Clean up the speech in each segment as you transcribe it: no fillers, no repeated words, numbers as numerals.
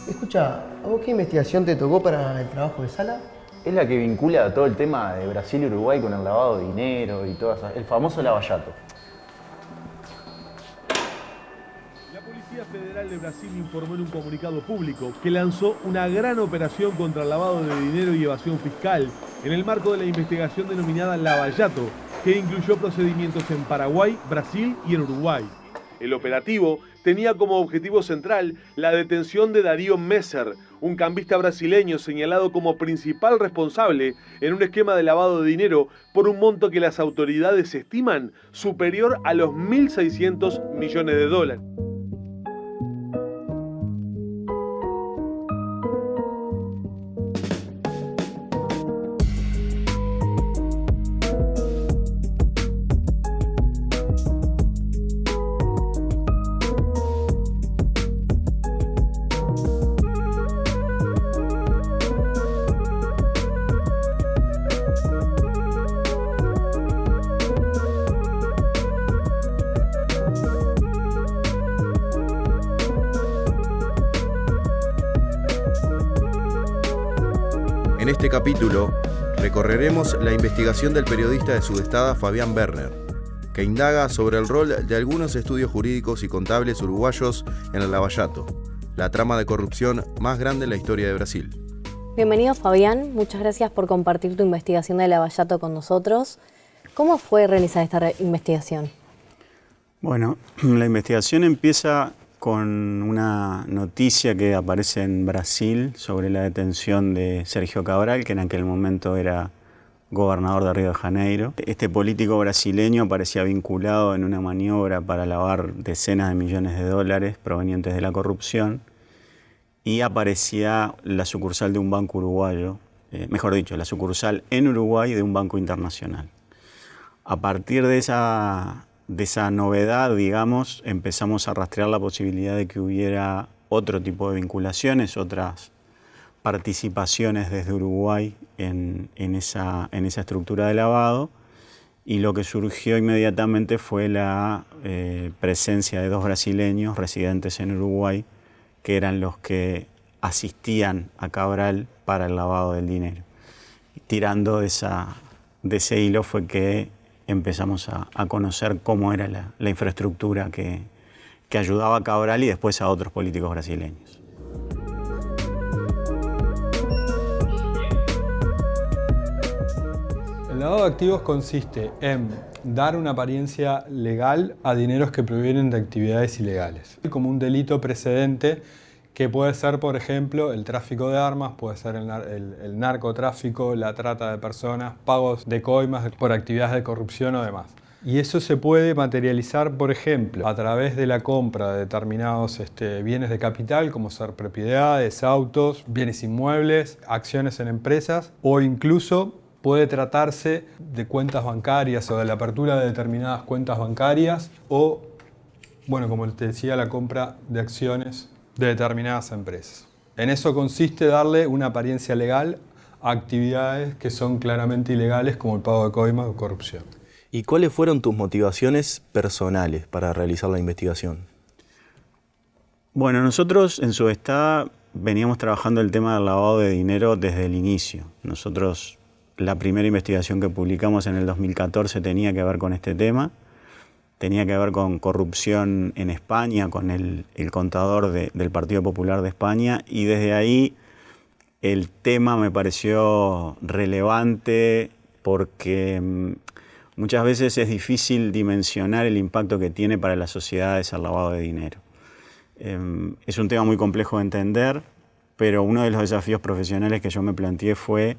Escucha, ¿a vos qué investigación te tocó para el trabajo de sala? Es la que vincula todo el tema de Brasil y Uruguay con el lavado de dinero y todo eso. El famoso lavallato. La Policía Federal de Brasil informó en un comunicado público que lanzó una gran operación contra el lavado de dinero y evasión fiscal en el marco de la investigación denominada Lavallato, que incluyó procedimientos en Paraguay, Brasil y en Uruguay. El operativo tenía como objetivo central la detención de Darío Messer, un cambista brasileño señalado como principal responsable en un esquema de lavado de dinero por un monto que las autoridades estiman superior a los 1.600 millones de dólares. En este capítulo, recorreremos la investigación del periodista de Sudestada Fabián Werner, que indaga sobre el rol de algunos estudios jurídicos y contables uruguayos en el lavallato, la trama de corrupción más grande en la historia de Brasil. Bienvenido, Fabián. Muchas gracias por compartir tu investigación de lavallato con nosotros. ¿Cómo fue realizar esta investigación? Bueno, la investigación empieza con una noticia que aparece en Brasil sobre la detención de Sergio Cabral, que en aquel momento era gobernador de Río de Janeiro. Este político brasileño aparecía vinculado en una maniobra para lavar decenas de millones de dólares provenientes de la corrupción, y aparecía la sucursal de un banco uruguayo, mejor dicho, la sucursal en Uruguay de un banco internacional. A partir de esa novedad, digamos, empezamos a rastrear la posibilidad de que hubiera otro tipo de vinculaciones, otras participaciones desde Uruguay en esa estructura de lavado, y lo que surgió inmediatamente fue la presencia de dos brasileños residentes en Uruguay, que eran los que asistían a Cabral para el lavado del dinero. Y tirando de ese hilo fue que empezamos a conocer cómo era la infraestructura que ayudaba a Cabral y después a otros políticos brasileños. El lavado de activos consiste en dar una apariencia legal a dineros que provienen de actividades ilegales, como un delito precedente que puede ser, por ejemplo, el tráfico de armas, puede ser el narcotráfico, la trata de personas, pagos de coimas por actividades de corrupción o demás. Y eso se puede materializar, por ejemplo, a través de la compra de determinados bienes de capital, como ser propiedades, autos, bienes inmuebles, acciones en empresas, o incluso puede tratarse de cuentas bancarias o de la apertura de determinadas cuentas bancarias, o, bueno, como te decía, la compra de acciones de determinadas empresas. En eso consiste darle una apariencia legal a actividades que son claramente ilegales, como el pago de coimas o corrupción. ¿Y cuáles fueron tus motivaciones personales para realizar la investigación? Bueno, nosotros en Sudestada veníamos trabajando el tema del lavado de dinero desde el inicio. Nosotros, la primera investigación que publicamos en el 2014 tenía que ver con este tema. Tenía que ver con corrupción en España, con el contador del Partido Popular de España, y desde ahí el tema me pareció relevante porque muchas veces es difícil dimensionar el impacto que tiene para las sociedades el lavado de dinero. Es un tema muy complejo de entender, pero uno de los desafíos profesionales que yo me planteé fue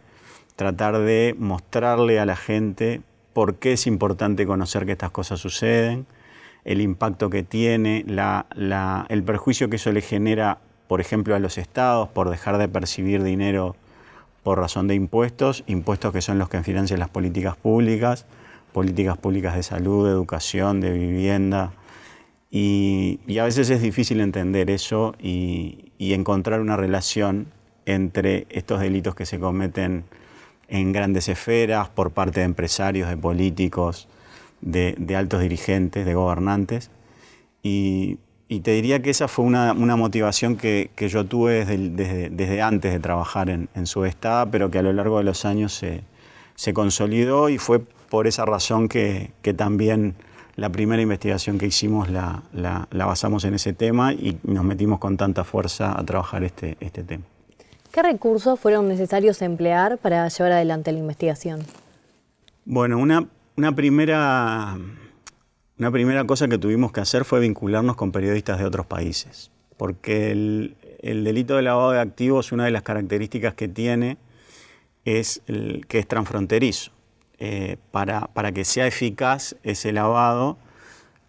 tratar de mostrarle a la gente por qué es importante conocer que estas cosas suceden, el impacto que tiene, el perjuicio que eso le genera, por ejemplo, a los estados por dejar de percibir dinero por razón de impuestos que son los que financian las políticas públicas de salud, de educación, de vivienda. Y a veces es difícil entender eso y encontrar una relación entre estos delitos que se cometen en grandes esferas, por parte de empresarios, de políticos, de altos dirigentes, de gobernantes. Y te diría que esa fue una motivación que yo tuve desde antes de trabajar en Subestada, pero que a lo largo de los años se consolidó, y fue por esa razón que también la primera investigación que hicimos la basamos en ese tema y nos metimos con tanta fuerza a trabajar este tema. ¿Qué recursos fueron necesarios emplear para llevar adelante la investigación? Bueno, una primera cosa que tuvimos que hacer fue vincularnos con periodistas de otros países, porque el delito de lavado de activos, una de las características que tiene es que es transfronterizo. Para que sea eficaz ese lavado,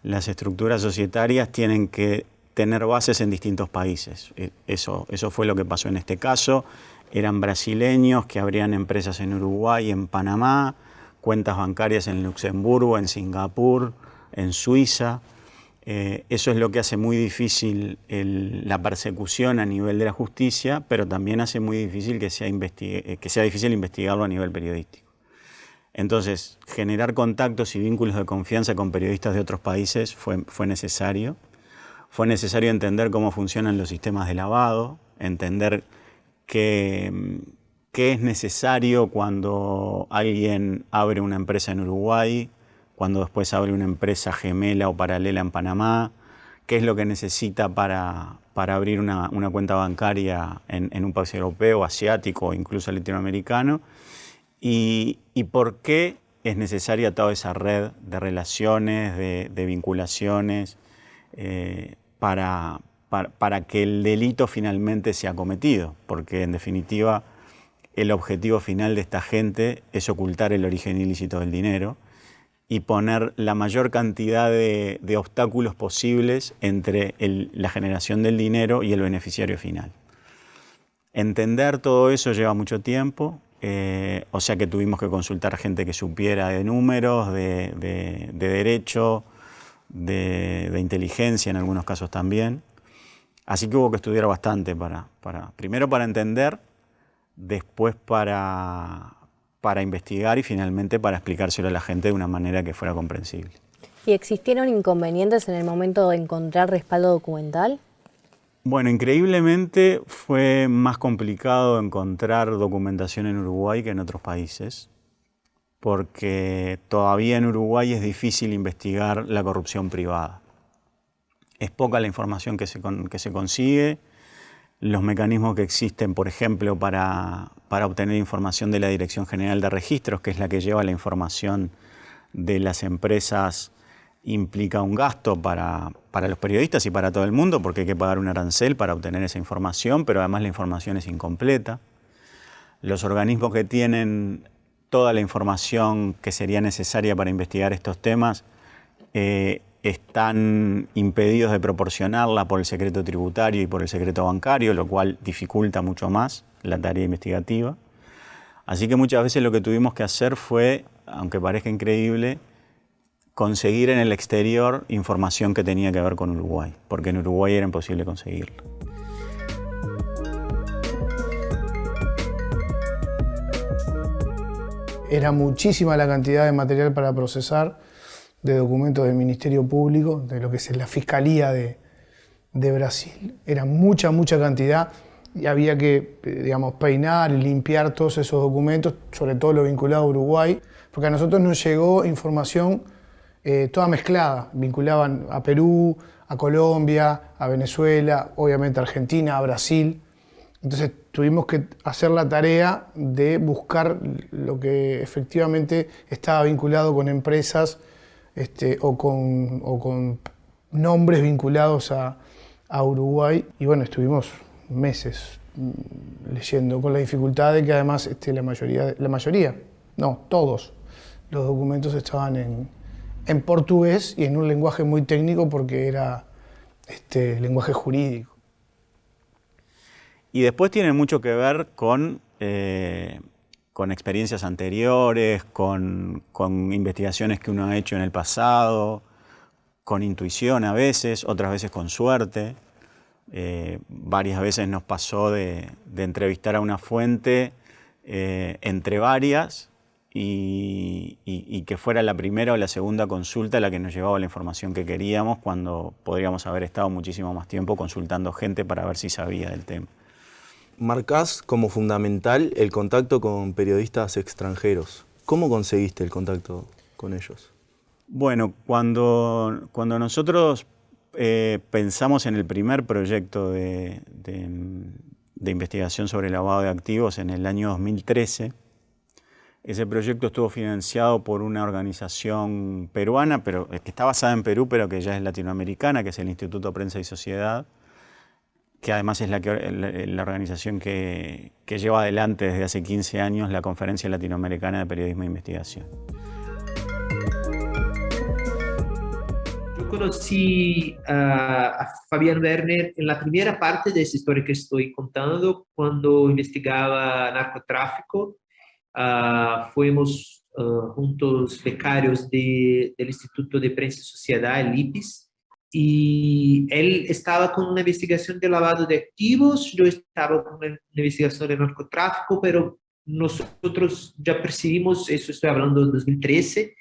las estructuras societarias tienen que tener bases en distintos países. Eso fue lo que pasó en este caso. Eran brasileños que abrían empresas en Uruguay, en Panamá, cuentas bancarias en Luxemburgo, en Singapur, en Suiza. Eso es lo que hace muy difícil la persecución a nivel de la justicia, pero también hace muy difícil que sea difícil investigarlo a nivel periodístico. Entonces, generar contactos y vínculos de confianza con periodistas de otros países fue necesario. Fue necesario entender cómo funcionan los sistemas de lavado, entender qué es necesario cuando alguien abre una empresa en Uruguay, cuando después abre una empresa gemela o paralela en Panamá, qué es lo que necesita para abrir una cuenta bancaria en un país europeo, asiático o incluso latinoamericano, y por qué es necesaria toda esa red de relaciones, de vinculaciones, para que el delito finalmente sea cometido, porque en definitiva el objetivo final de esta gente es ocultar el origen ilícito del dinero y poner la mayor cantidad de obstáculos posibles entre la generación del dinero y el beneficiario final. Entender todo eso lleva mucho tiempo, o sea que tuvimos que consultar gente que supiera de números, de derecho, de inteligencia en algunos casos también. Así que hubo que estudiar bastante primero para entender, después para investigar y finalmente para explicárselo a la gente de una manera que fuera comprensible. ¿Y existieron inconvenientes en el momento de encontrar respaldo documental? Bueno, increíblemente fue más complicado encontrar documentación en Uruguay que en otros países, porque todavía en Uruguay es difícil investigar la corrupción privada. Es poca la información que se consigue. Los mecanismos que existen, por ejemplo, para obtener información de la Dirección General de Registros, que es la que lleva la información de las empresas, implica un gasto para los periodistas y para todo el mundo, porque hay que pagar un arancel para obtener esa información, pero además la información es incompleta. Los organismos que tienen toda la información que sería necesaria para investigar estos temas están impedidos de proporcionarla por el secreto tributario y por el secreto bancario, lo cual dificulta mucho más la tarea investigativa. Así que muchas veces lo que tuvimos que hacer fue, aunque parezca increíble, conseguir en el exterior información que tenía que ver con Uruguay, porque en Uruguay era imposible conseguirlo. Era muchísima la cantidad de material para procesar, de documentos del Ministerio Público, de lo que es la Fiscalía de Brasil. Era mucha cantidad y había que, digamos, peinar y limpiar todos esos documentos, sobre todo lo vinculado a Uruguay, porque a nosotros nos llegó información toda mezclada. Vinculaban a Perú, a Colombia, a Venezuela, obviamente a Argentina, a Brasil. Entonces tuvimos que hacer la tarea de buscar lo que efectivamente estaba vinculado con empresas o con nombres vinculados a Uruguay. Y bueno, estuvimos meses leyendo, con la dificultad de que además todos los documentos estaban en portugués y en un lenguaje muy técnico porque era lenguaje jurídico. Y después tiene mucho que ver con experiencias anteriores, con investigaciones que uno ha hecho en el pasado, con intuición a veces, otras veces con suerte. Varias veces nos pasó de entrevistar a una fuente entre varias y que fuera la primera o la segunda consulta la que nos llevaba la información que queríamos, cuando podríamos haber estado muchísimo más tiempo consultando gente para ver si sabía del tema. Marcás como fundamental el contacto con periodistas extranjeros. ¿Cómo conseguiste el contacto con ellos? Bueno, cuando nosotros pensamos en el primer proyecto de investigación sobre lavado de activos en el año 2013, ese proyecto estuvo financiado por una organización peruana, pero que está basada en Perú, pero que ya es latinoamericana, que es el Instituto Prensa y Sociedad, que además es la organización que lleva adelante desde hace 15 años la Conferencia Latinoamericana de Periodismo e Investigación. Yo conocí a Fabián Werner en la primera parte de esa historia que estoy contando, cuando investigaba narcotráfico. Fuimos juntos becarios del Instituto de Prensa y Sociedad, el IPIS, y él estaba con una investigación de lavado de activos, yo estaba con una investigación de narcotráfico, pero nosotros ya percibimos, eso estoy hablando de 2013,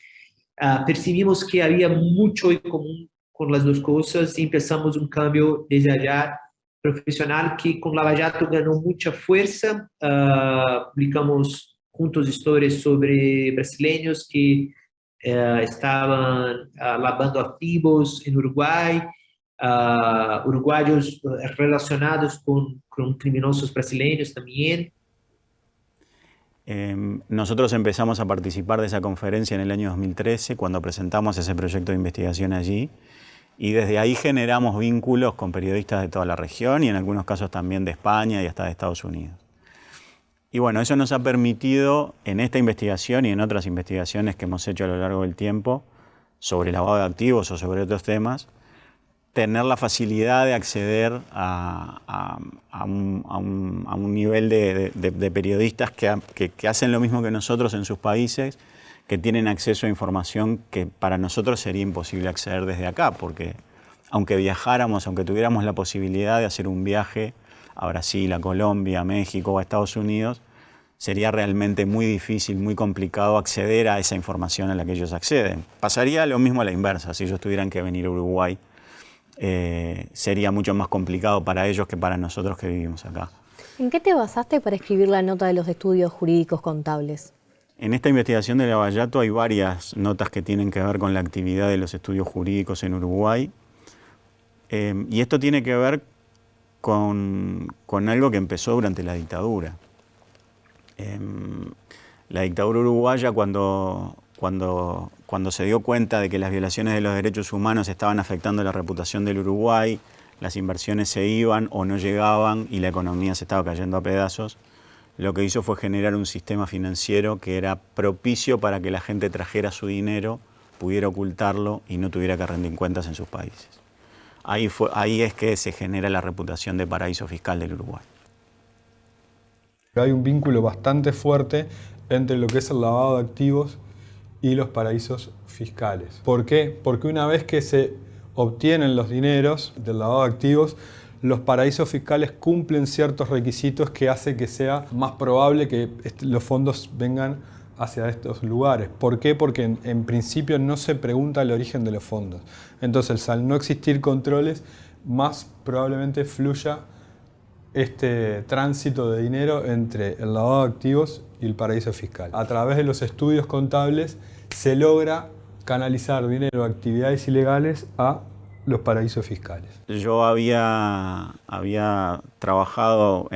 percibimos que había mucho en común con las dos cosas y empezamos un cambio desde allá profesional que con Lava Jato ganó mucha fuerza. Publicamos juntos historias sobre brasileños que estaban lavando activos en Uruguay, uruguayos relacionados con criminosos brasileños también. Nosotros empezamos a participar de esa conferencia en el año 2013, cuando presentamos ese proyecto de investigación allí, y desde ahí generamos vínculos con periodistas de toda la región y en algunos casos también de España y hasta de Estados Unidos. Y bueno, eso nos ha permitido en esta investigación y en otras investigaciones que hemos hecho a lo largo del tiempo sobre lavado de activos o sobre otros temas, tener la facilidad de acceder a un nivel de periodistas que hacen lo mismo que nosotros en sus países, que tienen acceso a información que para nosotros sería imposible acceder desde acá, porque aunque viajáramos, aunque tuviéramos la posibilidad de hacer un viaje a Brasil, a Colombia, a México o a Estados Unidos, sería realmente muy difícil, muy complicado acceder a esa información a la que ellos acceden. Pasaría lo mismo a la inversa, si ellos tuvieran que venir a Uruguay, sería mucho más complicado para ellos que para nosotros que vivimos acá. ¿En qué te basaste para escribir la nota de los estudios jurídicos contables? En esta investigación de Lava Jato hay varias notas que tienen que ver con la actividad de los estudios jurídicos en Uruguay, y esto tiene que ver con algo que empezó durante la dictadura. La dictadura uruguaya, cuando se dio cuenta de que las violaciones de los derechos humanos estaban afectando la reputación del Uruguay, las inversiones se iban o no llegaban y la economía se estaba cayendo a pedazos, lo que hizo fue generar un sistema financiero que era propicio para que la gente trajera su dinero, pudiera ocultarlo y no tuviera que rendir cuentas en sus países. Ahí es que se genera la reputación de paraíso fiscal del Uruguay. Hay un vínculo bastante fuerte entre lo que es el lavado de activos y los paraísos fiscales. ¿Por qué? Porque una vez que se obtienen los dineros del lavado de activos, los paraísos fiscales cumplen ciertos requisitos que hace que sea más probable que los fondos vengan hacia estos lugares. ¿Por qué? Porque en principio no se pregunta el origen de los fondos. Entonces, al no existir controles, más probablemente fluya este tránsito de dinero entre el lavado de activos y el paraíso fiscal. A través de los estudios contables se logra canalizar dinero de actividades ilegales a los paraísos fiscales. Yo había trabajado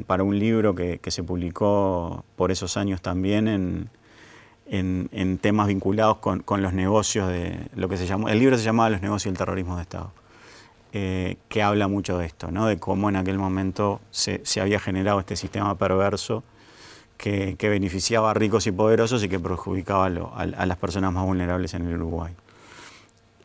para un libro que se publicó por esos años también en temas vinculados con los negocios de lo que se llamó, el libro se llamaba Los negocios del terrorismo de Estado, que habla mucho de esto, ¿no? De cómo en aquel momento se había generado este sistema perverso que beneficiaba a ricos y poderosos y que perjudicaba a las personas más vulnerables en el Uruguay.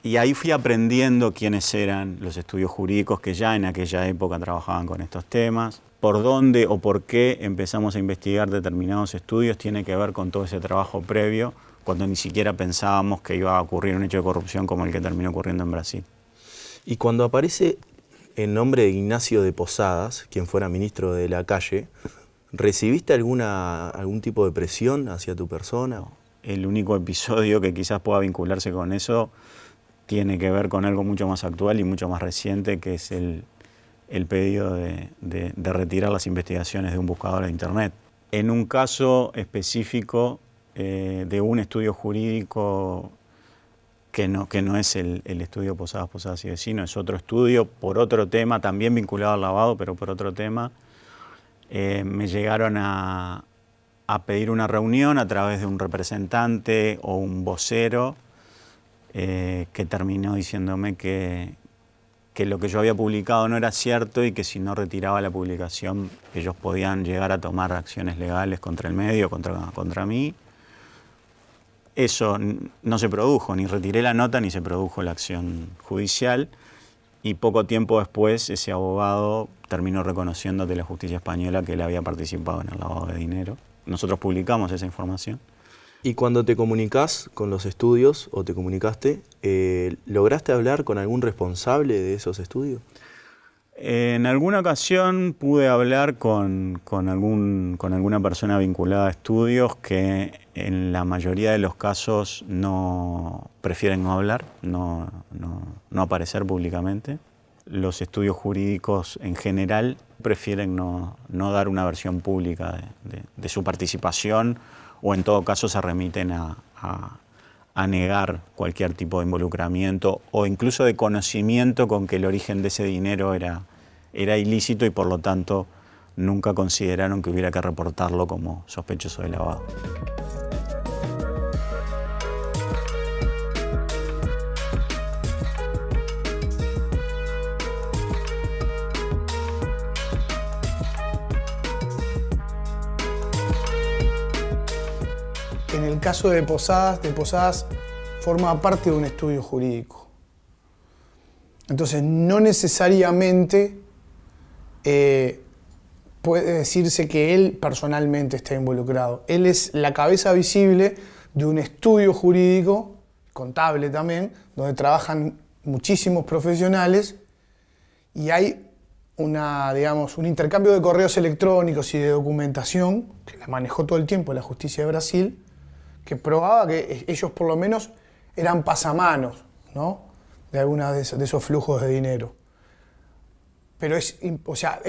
Y ahí fui aprendiendo quiénes eran los estudios jurídicos que ya en aquella época trabajaban con estos temas. Por dónde o por qué empezamos a investigar determinados estudios tiene que ver con todo ese trabajo previo, cuando ni siquiera pensábamos que iba a ocurrir un hecho de corrupción como el que terminó ocurriendo en Brasil. Y cuando aparece el nombre de Ignacio de Posadas, quien fuera ministro de la Calle, ¿Recibiste algún tipo de presión hacia tu persona? El único episodio que quizás pueda vincularse con eso tiene que ver con algo mucho más actual y mucho más reciente, que es el pedido de retirar las investigaciones de un buscador de Internet. En un caso específico de un estudio jurídico que no es el estudio Posadas y Vecinos, es otro estudio por otro tema, también vinculado al lavado, pero por otro tema. Me llegaron a pedir una reunión a través de un representante o un vocero que terminó diciéndome que lo que yo había publicado no era cierto y que si no retiraba la publicación ellos podían llegar a tomar acciones legales contra el medio, contra mí. Eso no se produjo, ni retiré la nota ni se produjo la acción judicial, y poco tiempo después ese abogado terminó reconociendo ante la justicia española que él había participado en el lavado de dinero. Nosotros publicamos esa información. Y cuando te comunicás con los estudios, o te comunicaste, ¿lograste hablar con algún responsable de esos estudios? En alguna ocasión pude hablar con alguna persona vinculada a estudios que en la mayoría de los casos prefieren no hablar, no aparecer públicamente. Los estudios jurídicos en general prefieren no dar una versión pública de su participación, o en todo caso se remiten a negar cualquier tipo de involucramiento o incluso de conocimiento con que el origen de ese dinero era ilícito, y por lo tanto nunca consideraron que hubiera que reportarlo como sospechoso de lavado. En el caso de Posadas forma parte de un estudio jurídico. Entonces, no necesariamente puede decirse que él personalmente está involucrado. Él es la cabeza visible de un estudio jurídico, contable también, donde trabajan muchísimos profesionales y hay un intercambio de correos electrónicos y de documentación, que la manejó todo el tiempo la justicia de Brasil, que probaba que ellos por lo menos eran pasamanos, ¿no?, de algunos de esos flujos de dinero. Pero es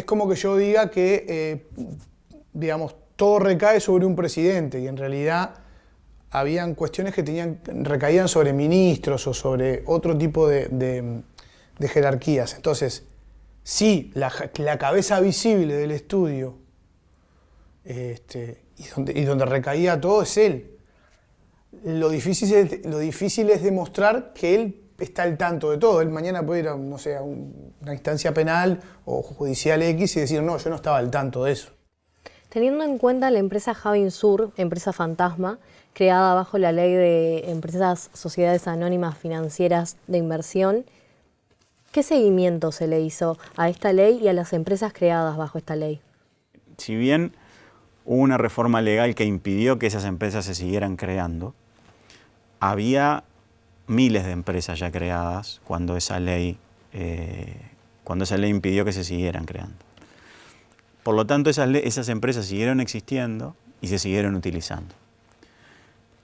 como que yo diga que, todo recae sobre un presidente, y en realidad habían cuestiones que recaían sobre ministros o sobre otro tipo de jerarquías. Entonces, sí, la cabeza visible del estudio y donde recaía todo es él. Lo difícil es demostrar que él está al tanto de todo. Él mañana puede ir a una instancia penal o judicial X y decir, no, yo no estaba al tanto de eso. Teniendo en cuenta la empresa Javinsur, empresa fantasma, creada bajo la ley de empresas, sociedades anónimas financieras de inversión, ¿qué seguimiento se le hizo a esta ley y a las empresas creadas bajo esta ley? Si bien hubo una reforma legal que impidió que esas empresas se siguieran creando, había miles de empresas ya creadas cuando esa ley impidió que se siguieran creando. Por lo tanto, esas empresas siguieron existiendo y se siguieron utilizando.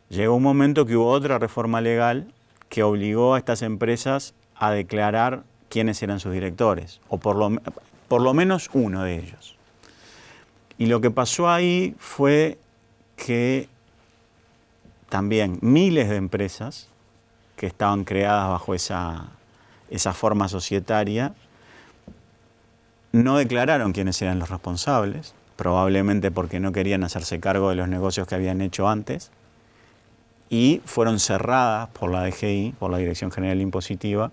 Llegó un momento que hubo otra reforma legal que obligó a estas empresas a declarar quiénes eran sus directores, o por lo menos uno de ellos. Y lo que pasó ahí fue que también miles de empresas que estaban creadas bajo esa forma societaria no declararon quiénes eran los responsables, probablemente porque no querían hacerse cargo de los negocios que habían hecho antes, y fueron cerradas por la DGI, por la Dirección General Impositiva,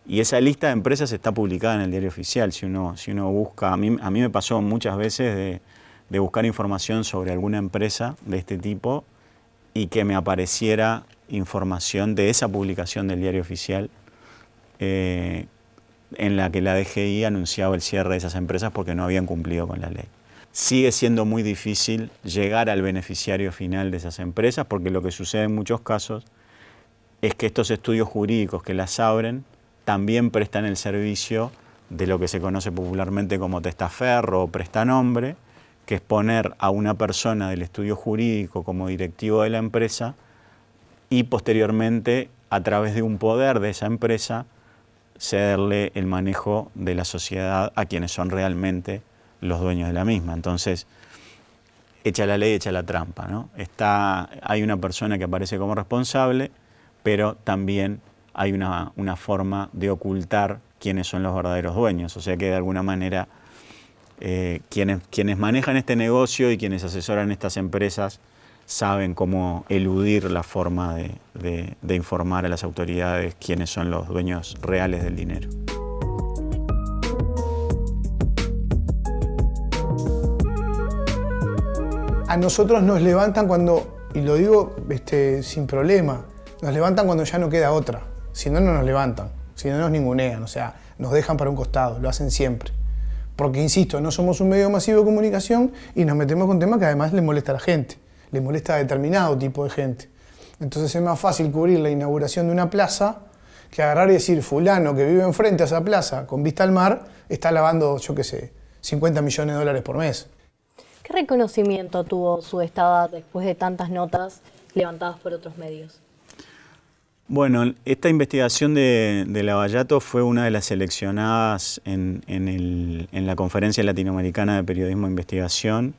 y esa lista de empresas está publicada en el Diario Oficial. Si uno busca, a mí me pasó muchas veces de buscar información sobre alguna empresa de este tipo y que me apareciera información de esa publicación del Diario Oficial en la que la DGI anunciaba el cierre de esas empresas porque no habían cumplido con la ley. Sigue siendo muy difícil llegar al beneficiario final de esas empresas, porque lo que sucede en muchos casos es que estos estudios jurídicos que las abren también prestan el servicio de lo que se conoce popularmente como testaferro o prestanombre, que es poner a una persona del estudio jurídico como directivo de la empresa y posteriormente, a través de un poder de esa empresa, cederle el manejo de la sociedad a quienes son realmente los dueños de la misma. Entonces, echa la ley, echa la trampa, ¿no? Hay una persona que aparece como responsable, pero también hay una forma de ocultar quiénes son los verdaderos dueños. O sea que de alguna manera quienes manejan este negocio y quienes asesoran estas empresas saben cómo eludir la forma de informar a las autoridades quiénes son los dueños reales del dinero. A nosotros nos levantan cuando, y lo digo sin problema, nos levantan cuando ya no queda otra. Si no, no nos levantan, si no nos ningunean, o sea, nos dejan para un costado, lo hacen siempre. Porque, insisto, no somos un medio masivo de comunicación y nos metemos con temas que además le molesta a la gente, le molesta a determinado tipo de gente. Entonces es más fácil cubrir la inauguración de una plaza que agarrar y decir, fulano que vive enfrente a esa plaza con vista al mar está lavando, yo qué sé, 50 millones de dólares por mes. ¿Qué reconocimiento tuvo Sudestada después de tantas notas levantadas por otros medios? Bueno, esta investigación de Lavallato fue una de las seleccionadas en la Conferencia Latinoamericana de Periodismo e Investigación,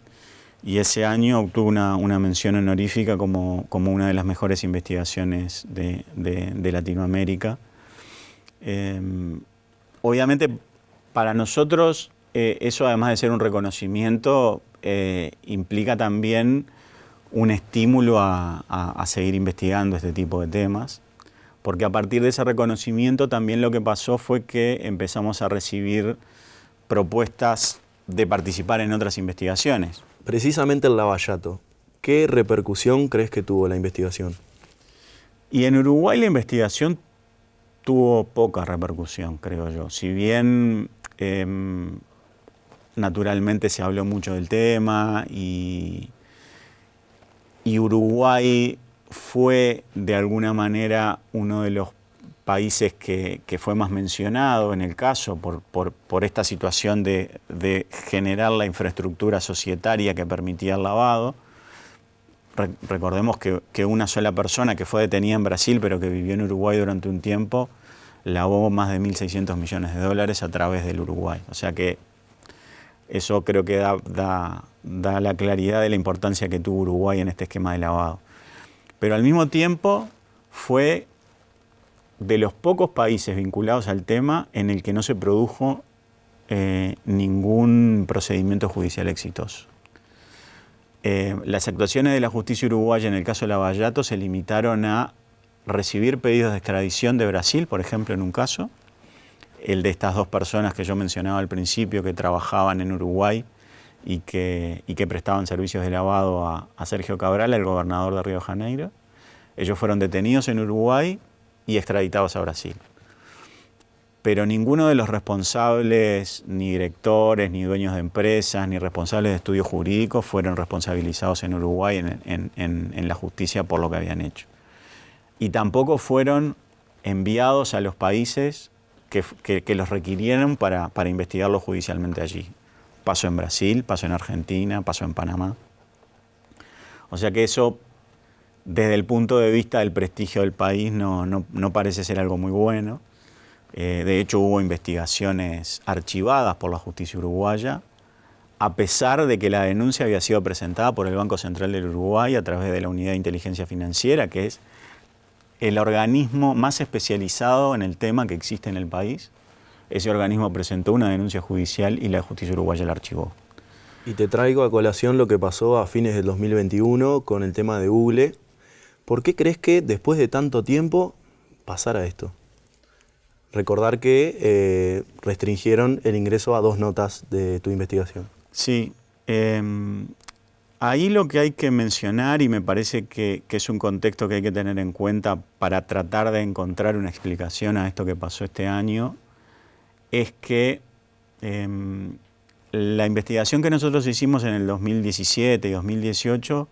y ese año obtuvo una mención honorífica como una de las mejores investigaciones de Latinoamérica. Obviamente, para nosotros, eso además de ser un reconocimiento, implica también un estímulo a seguir investigando este tipo de temas, porque a partir de ese reconocimiento también lo que pasó fue que empezamos a recibir propuestas de participar en otras investigaciones. Precisamente el Lavallato, ¿qué repercusión crees que tuvo la investigación? Y en Uruguay la investigación tuvo poca repercusión, creo yo. Si bien naturalmente se habló mucho del tema y Uruguay fue de alguna manera uno de los países que fue más mencionado en el caso por esta situación de generar la infraestructura societaria que permitía el lavado. Recordemos que una sola persona que fue detenida en Brasil pero que vivió en Uruguay durante un tiempo lavó más de 1.600 millones de dólares a través del Uruguay. O sea que eso creo que da la claridad de la importancia que tuvo Uruguay en este esquema de lavado. Pero al mismo tiempo fue de los pocos países vinculados al tema en el que no se produjo ningún procedimiento judicial exitoso. Las actuaciones de la justicia uruguaya en el caso de Lavallato se limitaron a recibir pedidos de extradición de Brasil, por ejemplo, en un caso, el de estas dos personas que yo mencionaba al principio que trabajaban en Uruguay y que prestaban servicios de lavado a Sergio Cabral, el gobernador de Río de Janeiro. Ellos fueron detenidos en Uruguay y extraditados a Brasil. Pero ninguno de los responsables, ni directores, ni dueños de empresas, ni responsables de estudios jurídicos fueron responsabilizados en Uruguay en la justicia por lo que habían hecho. Y tampoco fueron enviados a los países que los requirieron para investigarlo judicialmente allí. Pasó en Brasil, pasó en Argentina, pasó en Panamá. O sea que eso, desde el punto de vista del prestigio del país, no parece ser algo muy bueno. De hecho, hubo investigaciones archivadas por la justicia uruguaya, a pesar de que la denuncia había sido presentada por el Banco Central del Uruguay a través de la Unidad de Inteligencia Financiera, que es el organismo más especializado en el tema que existe en el país. Ese organismo presentó una denuncia judicial y la justicia uruguaya la archivó. Y te traigo a colación lo que pasó a fines del 2021 con el tema de Google. ¿Por qué crees que después de tanto tiempo pasara esto? Recordar que restringieron el ingreso a 2 notas de tu investigación. Sí. Ahí lo que hay que mencionar, y me parece que es un contexto que hay que tener en cuenta para tratar de encontrar una explicación a esto que pasó este año, es que la investigación que nosotros hicimos en el 2017 y 2018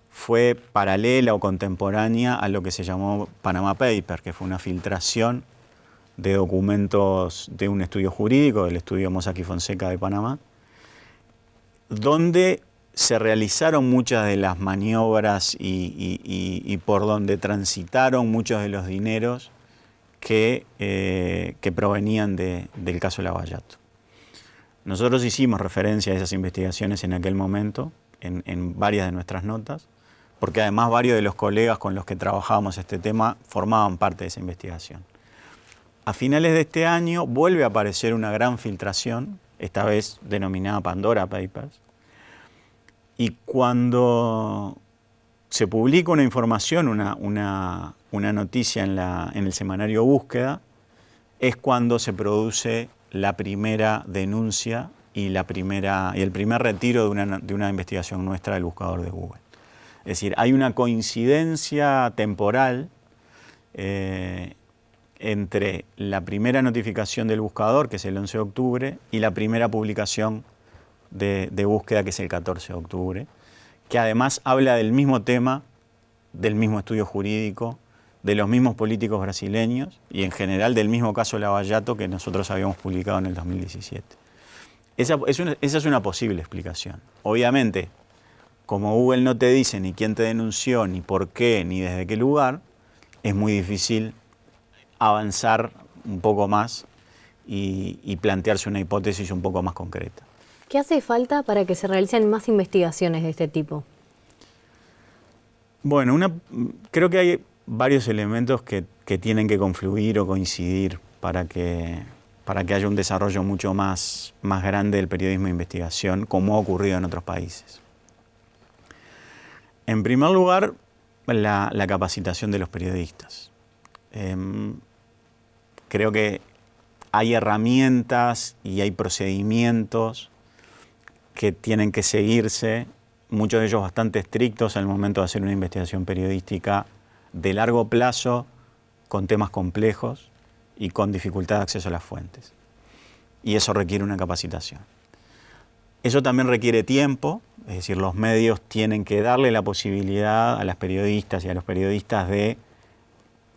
fue paralela o contemporánea a lo que se llamó Panama Papers, que fue una filtración de documentos de un estudio jurídico, del estudio Mossack y Fonseca de Panamá, donde se realizaron muchas de las maniobras y por donde transitaron muchos de los dineros que provenían del caso Lavallato. Nosotros hicimos referencia a esas investigaciones en aquel momento, en varias de nuestras notas, porque además varios de los colegas con los que trabajábamos este tema formaban parte de esa investigación. A finales de este año vuelve a aparecer una gran filtración, esta vez denominada Pandora Papers, y cuando se publica una información, una noticia en el semanario Búsqueda, es cuando se produce la primera denuncia y el primer retiro de una investigación nuestra del buscador de Google. Es decir, hay una coincidencia temporal entre la primera notificación del buscador, que es el 11 de octubre, y la primera publicación de búsqueda, que es el 14 de octubre, que además habla del mismo tema, del mismo estudio jurídico, de los mismos políticos brasileños y en general del mismo caso Lavallato que nosotros habíamos publicado en el 2017. Esa es una posible explicación. Obviamente, como Google no te dice ni quién te denunció, ni por qué, ni desde qué lugar, es muy difícil avanzar un poco más y plantearse una hipótesis un poco más concreta. ¿Qué hace falta para que se realicen más investigaciones de este tipo? Bueno, creo que hay varios elementos que tienen que confluir o coincidir para que haya un desarrollo mucho más grande del periodismo de investigación, como ha ocurrido en otros países. En primer lugar, la capacitación de los periodistas. Creo que hay herramientas y hay procedimientos que tienen que seguirse, muchos de ellos bastante estrictos al momento de hacer una investigación periodística de largo plazo, con temas complejos y con dificultad de acceso a las fuentes. Y eso requiere una capacitación. Eso también requiere tiempo, es decir, los medios tienen que darle la posibilidad a las periodistas y a los periodistas de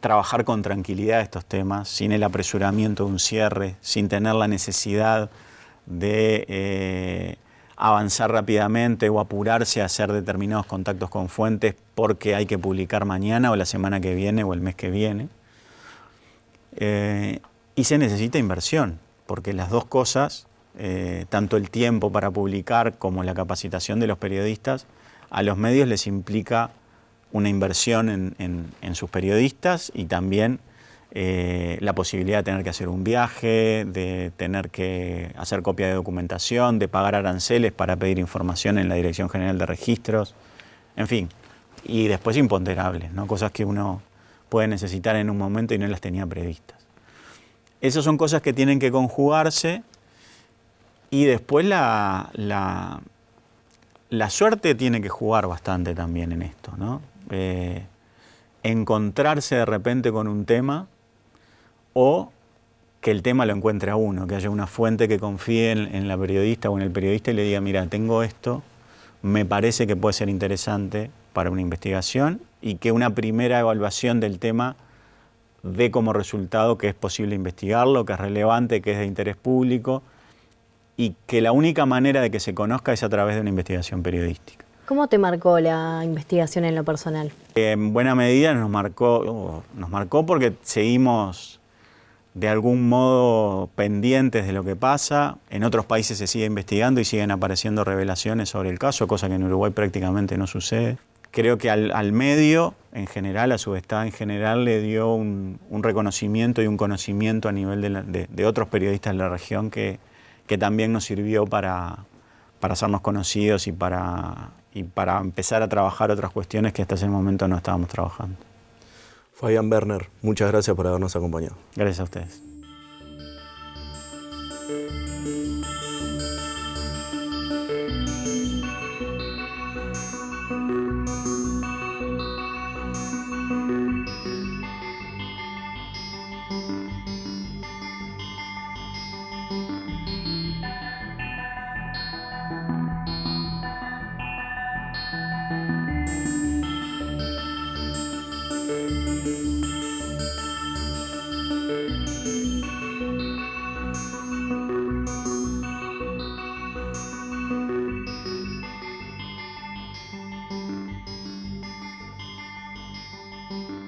trabajar con tranquilidad estos temas, sin el apresuramiento de un cierre, sin tener la necesidad de avanzar rápidamente o apurarse a hacer determinados contactos con fuentes porque hay que publicar mañana o la semana que viene o el mes que viene. Y se necesita inversión, porque las dos cosas, tanto el tiempo para publicar como la capacitación de los periodistas, a los medios les implica una inversión en sus periodistas y también la posibilidad de tener que hacer un viaje, de tener que hacer copia de documentación, de pagar aranceles para pedir información en la Dirección General de Registros, en fin, y después imponderables, ¿no? Cosas que uno puede necesitar en un momento y no las tenía previstas. Esas son cosas que tienen que conjugarse y después la suerte tiene que jugar bastante también en esto, ¿no? Encontrarse de repente con un tema o que el tema lo encuentre a uno, que haya una fuente que confíe en la periodista o en el periodista y le diga, mira, tengo esto, me parece que puede ser interesante para una investigación y que una primera evaluación del tema dé como resultado que es posible investigarlo, que es relevante, que es de interés público y que la única manera de que se conozca es a través de una investigación periodística. ¿Cómo te marcó la investigación en lo personal? En buena medida nos marcó porque seguimos de algún modo pendientes de lo que pasa. En otros países se sigue investigando y siguen apareciendo revelaciones sobre el caso, cosa que en Uruguay prácticamente no sucede. Creo que al medio, en general, a Subestada en general, le dio un reconocimiento y un conocimiento a nivel de otros periodistas de la región que también nos sirvió para hacernos conocidos y para empezar a trabajar otras cuestiones que hasta ese momento no estábamos trabajando. Fabián Berner, muchas gracias por habernos acompañado. Gracias a ustedes. Chao.